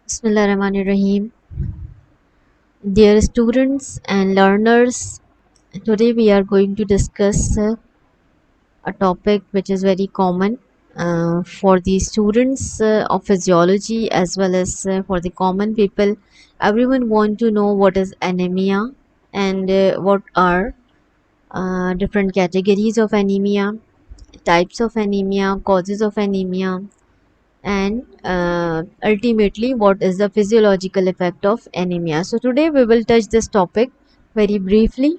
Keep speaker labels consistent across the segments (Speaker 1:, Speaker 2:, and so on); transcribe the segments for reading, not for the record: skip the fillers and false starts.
Speaker 1: Bismillahirrahmanirrahim. Dear students and learners, today we are going to discuss a topic which is very common for the students of physiology as well as for the common people. Everyone want to know what is anemia and what are different categories of anemia, types of anemia, causes of anemia, and ultimately what is the physiological effect of anemia. So today we will touch this topic very briefly.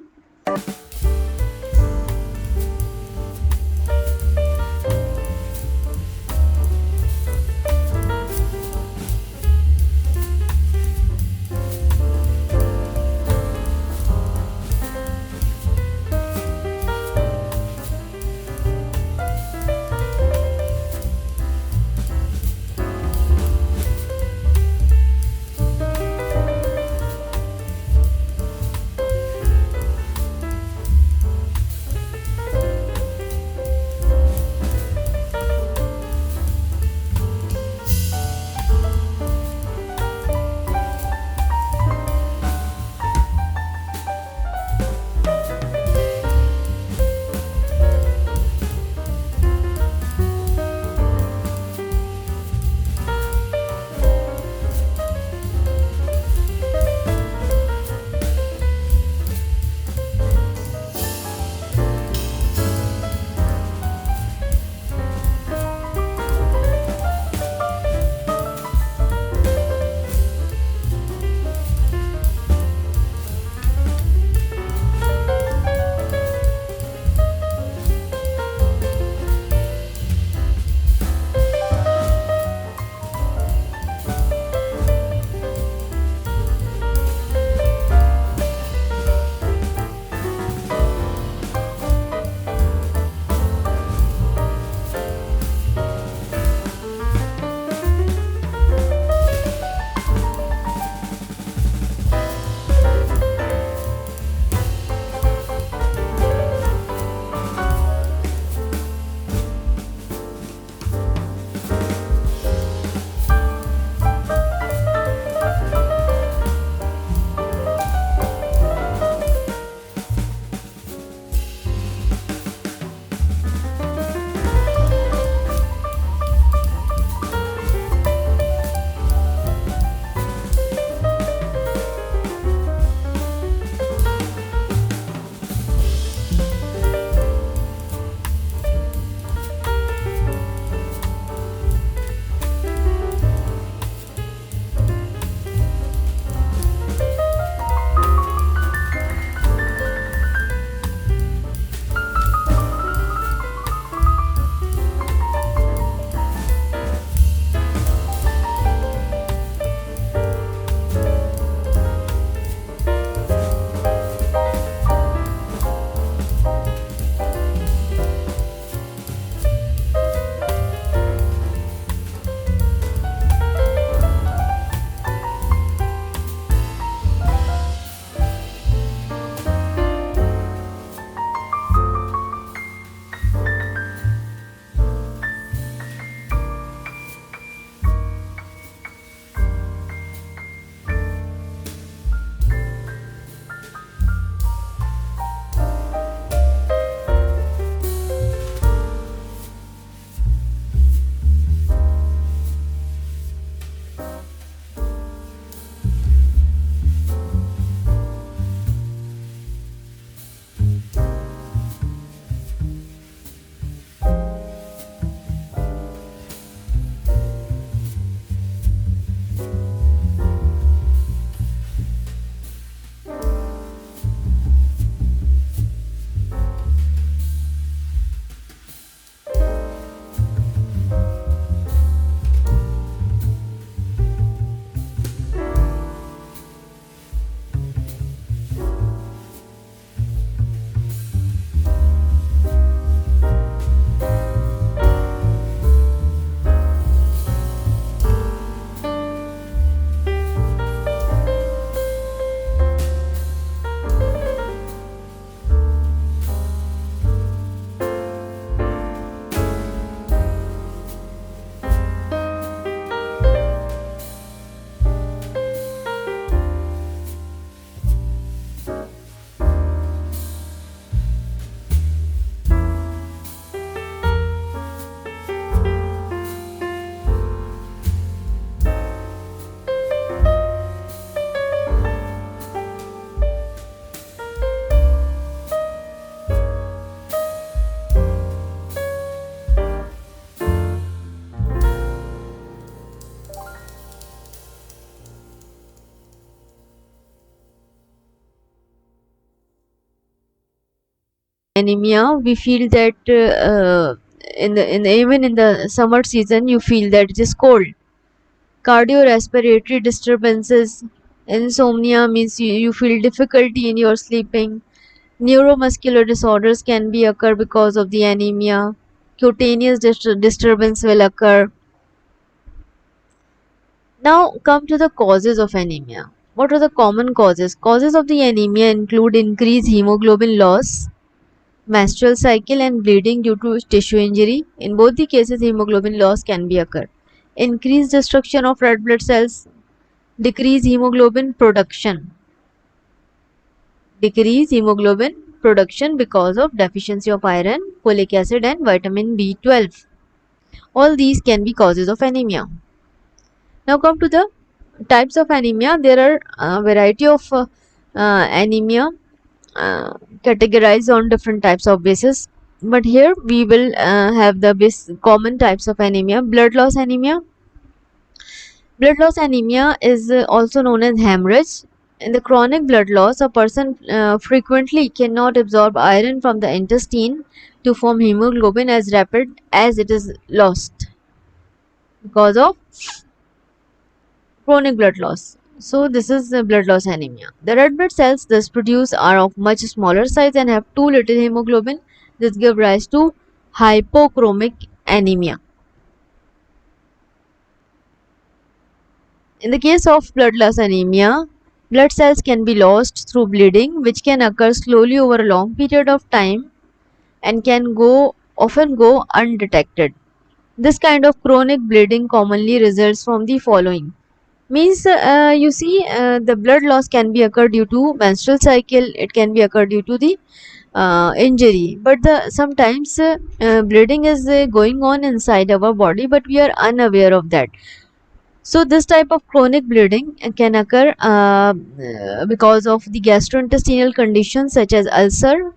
Speaker 1: anemia, we feel that even in the summer season, you feel that it is cold. Cardiorespiratory disturbances, insomnia means you feel difficulty in your sleeping. Neuromuscular disorders can be occur because of the anemia. Cutaneous disturbance will occur. Now come to the causes of anemia. What are the common causes? Causes of the anemia include increased hemoglobin loss, menstrual cycle, and bleeding due to tissue injury. In both the cases, hemoglobin loss can be occur. Increased destruction of red blood cells, decrease hemoglobin production. Decrease hemoglobin production because of deficiency of iron, folic acid, and vitamin B12. All these can be causes of anemia. Now come to the types of anemia. There are a variety of anemia categorized on different types of basis. But here we will have the common types of anemia. Blood loss anemia. Blood loss anemia is also known as hemorrhage. In the chronic blood loss, a person frequently cannot absorb iron from the intestine to form hemoglobin as rapid as it is lost because of chronic blood loss. So this is the blood loss anemia. The red blood cells thus produced are of much smaller size and have too little hemoglobin. This gives rise to hypochromic anemia. In the case of blood loss anemia, blood cells can be lost through bleeding, which can occur slowly over a long period of time and can often go undetected. This kind of chronic bleeding commonly results from the following. Means you see the blood loss can be occurred due to menstrual cycle, it can be occurred due to the injury, but the sometimes bleeding is going on inside our body, but we are unaware of that. So this type of chronic bleeding can occur because of the gastrointestinal conditions such as ulcer,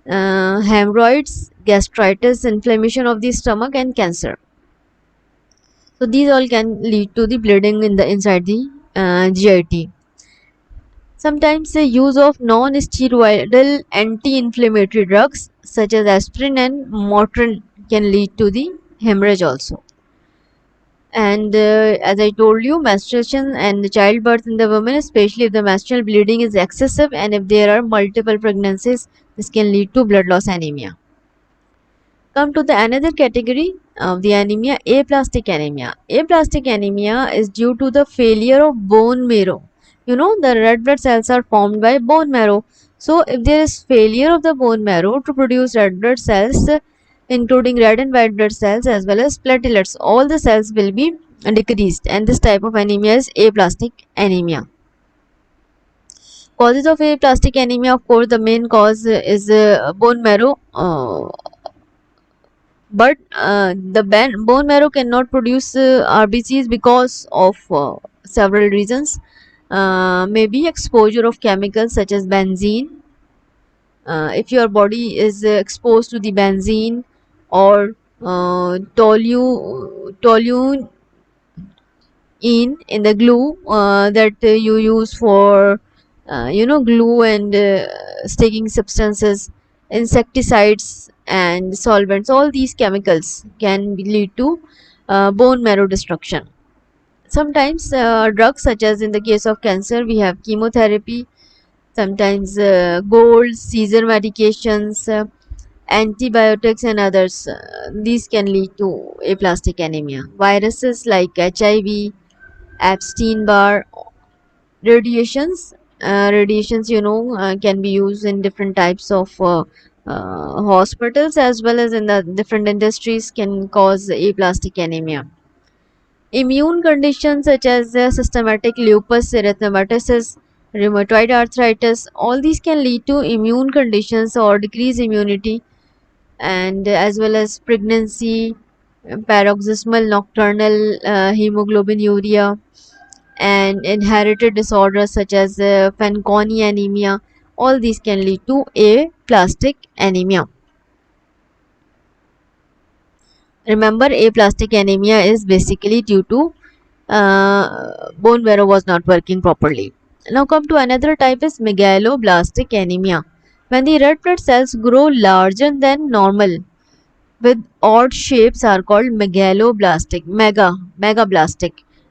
Speaker 1: hemorrhoids, gastritis, inflammation of the stomach, and cancer. So these all can lead to the bleeding in the inside the GIT. Sometimes the use of non-steroidal anti-inflammatory drugs such as aspirin and Motrin can lead to the hemorrhage also. And as I told you, menstruation and childbirth in the women, especially if the menstrual bleeding is excessive and if there are multiple pregnancies, this can lead to blood loss anemia. Come to the another category of the anemia, aplastic anemia. Aplastic anemia is due to the failure of bone marrow. You know, the red blood cells are formed by bone marrow. So if there is failure of the bone marrow to produce red blood cells, including red and white blood cells as well as platelets, all the cells will be decreased, and this type of anemia is aplastic anemia. Causes of aplastic anemia, of course, the main cause is bone marrow, but the bone marrow cannot produce RBCs because of several reasons. Maybe exposure of chemicals such as benzene. If your body is exposed to the benzene or toluene in the glue that you use for glue and sticking substances, insecticides and solvents, all these chemicals can lead to bone marrow destruction. Sometimes drugs, such as in the case of cancer we have chemotherapy, sometimes gold, seizure medications, antibiotics and others, these can lead to aplastic anemia. Viruses like HIV, Epstein-Barr, radiations, can be used in different types of hospitals as well as in the different industries, can cause aplastic anemia. Immune conditions such as systematic lupus erythematosus, rheumatoid arthritis, all these can lead to immune conditions or decreased immunity, and as well as pregnancy, paroxysmal nocturnal hemoglobinuria, and inherited disorders such as Fanconi anemia. All these can lead to aplastic anemia. Remember, aplastic anemia is basically due to bone marrow was not working properly. Now come to another type is megaloblastic anemia. When the red blood cells grow larger than normal with odd shapes are called megablastic.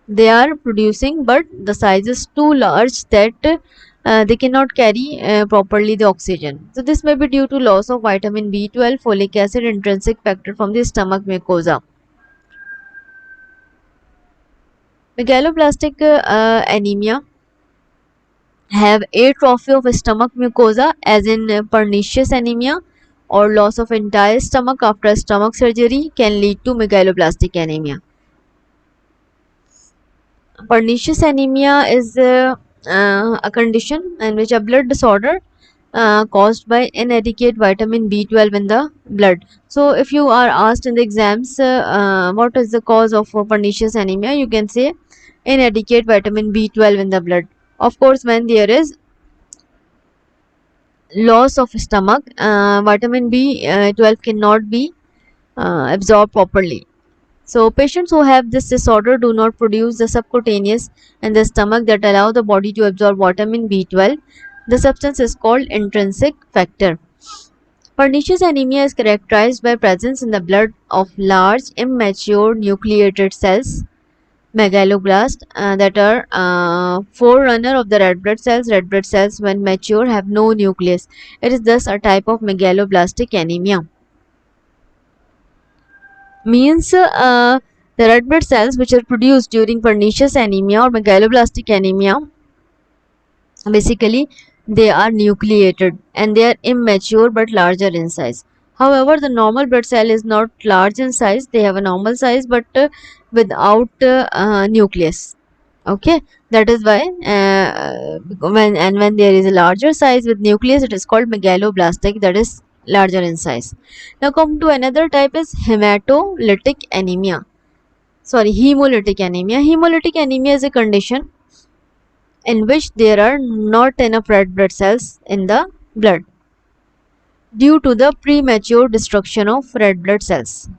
Speaker 1: They are producing, but the size is too large that they cannot carry properly the oxygen. So this may be due to loss of vitamin B12, folic acid, intrinsic factor from the stomach mucosa. Megaloblastic anemia have atrophy of stomach mucosa, as in pernicious anemia, or loss of entire stomach after stomach surgery can lead to megaloblastic anemia. Pernicious anemia is a condition in which a blood disorder caused by inadequate vitamin B12 in the blood. So, if you are asked in the exams what is the cause of pernicious anemia, you can say inadequate vitamin B12 in the blood. Of course, when there is loss of stomach, vitamin B12 cannot be absorbed properly. So patients who have this disorder do not produce the subcutaneous in the stomach that allow the body to absorb vitamin B12. The substance is called intrinsic factor. Pernicious anemia is characterized by presence in the blood of large immature nucleated cells, megaloblasts, that are forerunner of the red blood cells. Red blood cells, when mature, have no nucleus. It is thus a type of megaloblastic anemia. Means the red blood cells which are produced during pernicious anemia or megaloblastic anemia, basically they are nucleated and they are immature but larger in size. However, the normal blood cell is not large in size. They have a normal size, but without nucleus. Okay, that is why when there is a larger size with nucleus, it is called megaloblastic, that is larger in size. Now come to another type is hematolytic anemia. Sorry, hemolytic anemia. Hemolytic anemia is a condition in which there are not enough red blood cells in the blood due to the premature destruction of red blood cells.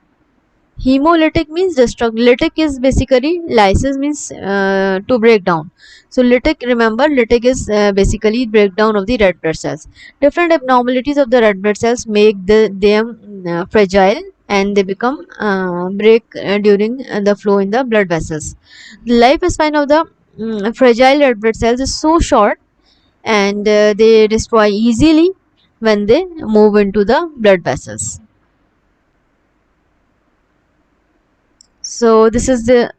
Speaker 1: Hemolytic means destruct. Lytic is basically lysis means to break down. So lytic, remember, lytic is basically breakdown of the red blood cells. Different abnormalities of the red blood cells make them fragile and they become break during the flow in the blood vessels. The lifespan of the fragile red blood cells is so short and they destroy easily when they move into the blood vessels. So this is the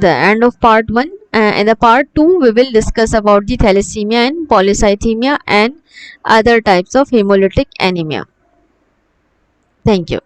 Speaker 1: end of part 1. In the part 2 we will discuss about the thalassemia and polycythemia and other types of hemolytic anemia. Thank you.